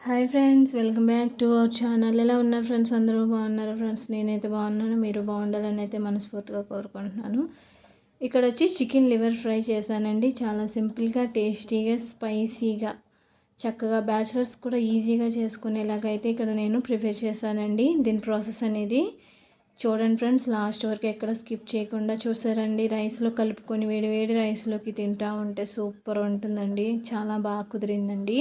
Hi friends, welcome back to our channel. ఎలా ఉన్నారు friends? అందరూ బాగున్నారు ఫ్రెండ్స్. నేనైతే బాగున్నాను, మీరు బాగుండాలని అయితే మనస్ఫూర్తిగా కోరుకుంటున్నాను. ఇక్కడ వచ్చి చికెన్ లివర్ ఫ్రై చేశానండి. చాలా సింపుల్గా, టేస్టీగా, స్పైసీగా, చక్కగా బ్యాచిలర్స్ కూడా ఈజీగా చేసుకునేలాగా అయితే ఇక్కడ నేను ప్రిపేర్ చేశానండి. దీని ప్రాసెస్ అనేది చూడండి ఫ్రెండ్స్, లాస్ట్ వరకు ఎక్కడ స్కిప్ చేయకుండా చూసారండి. రైస్లో కలుపుకొని వేడి రైస్లోకి తింటా ఉంటే సూపర్ ఉంటుందండి. చాలా బాగా కుదిరిందండి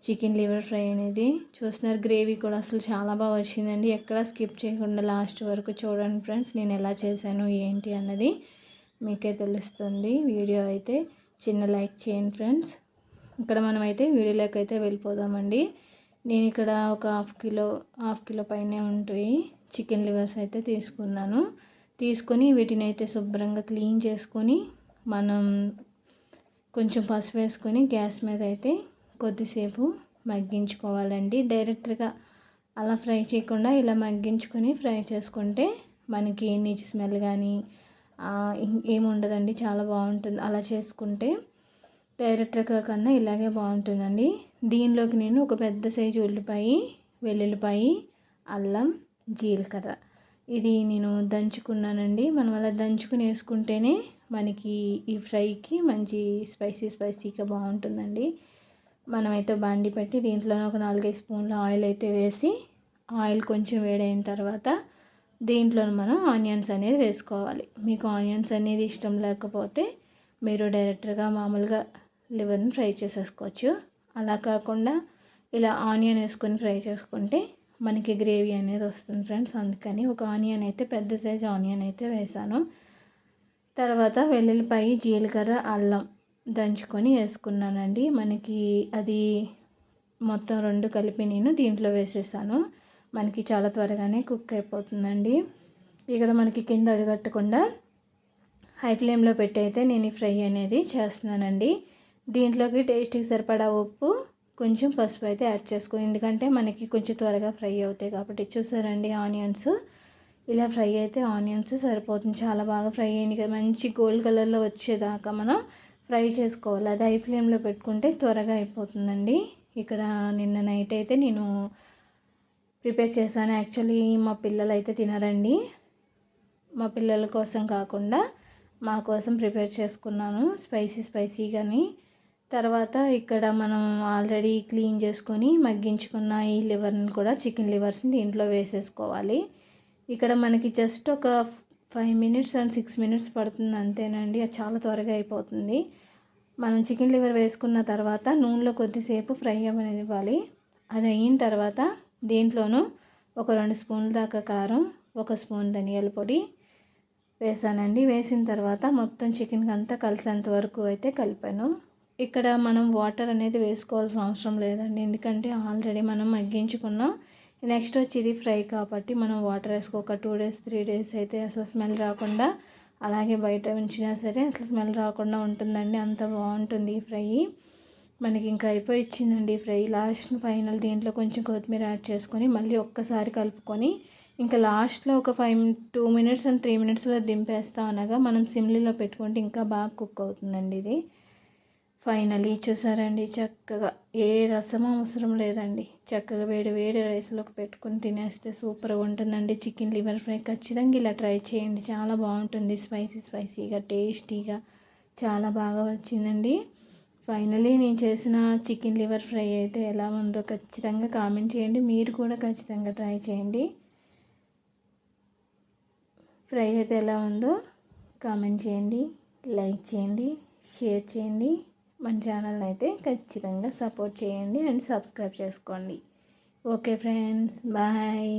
చికెన్ లివర్ ఫ్రై అనేది. చూస్తున్నారు, గ్రేవీ కూడా అసలు చాలా బాగా వచ్చిందండి. ఎక్కడ స్కిప్ చేయకుండా లాస్ట్ వరకు చూడండి ఫ్రెండ్స్. నేను ఎలా చేశాను ఏంటి అన్నది మీకే తెలుస్తుంది. వీడియో అయితే చిన్న లైక్ చేయండి ఫ్రెండ్స్. ఇక్కడ మనమైతే వీడియోలోకి అయితే వెళ్ళిపోదామండి. నేను ఇక్కడ ఒక హాఫ్ కిలో పైనే ఉంటాయి చికెన్ లివర్స్ అయితే తీసుకొని వీటిని అయితే శుభ్రంగా క్లీన్ చేసుకొని మనం కొంచెం పసుపు వేసుకొని గ్యాస్ మీద అయితే కొద్దిసేపు మగ్గించుకోవాలండి. డైరెక్ట్గా అలా ఫ్రై చేయకుండా ఇలా మగ్గించుకొని ఫ్రై చేసుకుంటే మనకి నీచు స్మెల్ కానీ ఏముండదండి. చాలా బాగుంటుంది అలా చేసుకుంటే. డైరెక్ట్గా కన్నా ఇలాగే బాగుంటుందండి. దీనిలోకి నేను ఒక పెద్ద సైజు ఉల్లిపాయ, వెల్లుల్లిపాయ, అల్లం, జీలకర్ర ఇది నేను దంచుకున్నానండి. మనం అలా దంచుకుని వేసుకుంటేనే మనకి ఈ ఫ్రైకి మంచి స్పైసీగా బాగుంటుందండి. మనమైతే బాండి పెట్టి దీంట్లో ఒక 4-5 స్పూన్ల ఆయిల్ అయితే వేసి, ఆయిల్ కొంచెం వేడైన తర్వాత దీంట్లో మనం ఆనియన్స్ అనేది వేసుకోవాలి. మీకు ఆనియన్స్ అనేది ఇష్టం లేకపోతే మీరు డైరెక్ట్గా మామూలుగా లివర్ని ఫ్రై చేసేసుకోవచ్చు. అలా కాకుండా ఇలా ఆనియన్ వేసుకొని ఫ్రై చేసుకుంటే మనకి గ్రేవీ అనేది వస్తుంది ఫ్రెండ్స్. అందుకని ఒక ఆనియన్ అయితే పెద్ద సైజు ఆనియన్ అయితే వేసాను. తర్వాత వెల్లుల్లిపాయ, జీలకర్ర, అల్లం దంచుకొని వేసుకున్నానండి. మనకి అది మొత్తం 2 కలిపి నేను దీంట్లో వేసేసాను. మనకి చాలా త్వరగానే కుక్ అయిపోతుందండి. ఇక్కడ మనకి కింద అడుగట్టకుండా హై ఫ్లేమ్లో పెట్టి అయితే నేను ఈ ఫ్రై అనేది చేస్తున్నానండి. దీంట్లోకి టేస్ట్కి సరిపడా ఉప్పు, కొంచెం పసుపు అయితే యాడ్ చేసుకుని, ఎందుకంటే మనకి కొంచెం త్వరగా ఫ్రై అవుతాయి కాబట్టి. చూసారండి, ఆనియన్స్ ఇలా ఫ్రై అయితే ఆనియన్స్ సరిపోతుంది. చాలా బాగా ఫ్రై అయ్యింది కదా, మంచి గోల్డ్ కలర్లో వచ్చేదాకా మనం ఫ్రై చేసుకోవాలి. అది హై ఫ్లేమ్లో పెట్టుకుంటే త్వరగా అయిపోతుందండి. ఇక్కడ నిన్న నైట్ అయితే నేను ప్రిపేర్ చేశాను. యాక్చువల్లీ మా పిల్లలు అయితే తినరండి. మా పిల్లల కోసం కాకుండా మా కోసం ప్రిపేర్ చేసుకున్నాను స్పైసీగాని. తర్వాత ఇక్కడ మనం ఆల్రెడీ క్లీన్ చేసుకొని మగ్గించుకున్న ఈ లివర్ని కూడా, చికెన్ లివర్స్ని దీంట్లో వేసేసుకోవాలి. ఇక్కడ మనకి జస్ట్ ఒక 5 మినిట్స్ అండ్ 6 మినిట్స్ పడుతుంది అంతేనండి. అది చాలా త్వరగా అయిపోతుంది. మనం చికెన్ లివర్ వేసుకున్న తర్వాత నూనెలో కొద్దిసేపు ఫ్రై అవ్వనివ్వాలి. అది అయిన తర్వాత దీంట్లోనూ ఒక 2 స్పూన్ల దాకా కారం, 1 స్పూన్ ధనియాల పొడి వేసానండి. వేసిన తర్వాత మొత్తం చికెన్కి అంతా కలిసేంత వరకు అయితే కలిపాను. ఇక్కడ మనం వాటర్ అనేది వేసుకోవాల్సిన అవసరం లేదండి, ఎందుకంటే ఆల్రెడీ మనం మగ్గించుకున్నాం. నెక్స్ట్ వచ్చి ఇది ఫ్రై కాబట్టి మనం వాటర్ వేసుకోక 2 డేస్ 3 డేస్ అయితే అసలు స్మెల్ రాకుండా, అలాగే బయట ఉంచినా సరే అసలు స్మెల్ రాకుండా ఉంటుందండి. అంత బాగుంటుంది ఈ ఫ్రై. మనకి ఇంకా అయిపోయి ఇచ్చిందండి ఫ్రై. లాస్ట్ ఫైనల్ దీంట్లో కొంచెం కొత్తిమీర యాడ్ చేసుకొని మళ్ళీ ఒక్కసారి కలుపుకొని ఇంకా లాస్ట్లో ఒక 2 మినిట్స్ అండ్ 3 మినిట్స్లో దింపేస్తాం. అనగా మనం సిమ్లీలో పెట్టుకుంటే ఇంకా బాగా కుక్ అవుతుందండి ఇది. ఫైనలీ చూసారండి, చక్కగా ఏ రసం అవసరం లేదండి. చక్కగా వేడి రైస్లోకి పెట్టుకొని తినేస్తే సూపర్గా ఉంటుందండి చికెన్ లివర్ ఫ్రై. ఖచ్చితంగా ఇలా ట్రై చేయండి, చాలా బాగుంటుంది. స్పైసీగా, టేస్టీగా చాలా బాగా వచ్చిందండి. ఫైనలీ నేను చేసిన చికెన్ లివర్ ఫ్రై అయితే ఎలా ఉందో ఖచ్చితంగా కామెంట్ చేయండి. మీరు కూడా ఖచ్చితంగా ట్రై చేయండి. ఫ్రై అయితే ఎలా ఉందో కామెంట్ చేయండి, లైక్ చేయండి, షేర్ చేయండి. మన ఛానల్ని అయితే ఖచ్చితంగా సపోర్ట్ చేయండి అండ్ సబ్స్క్రైబ్ చేసుకోండి. Okay friends, bye.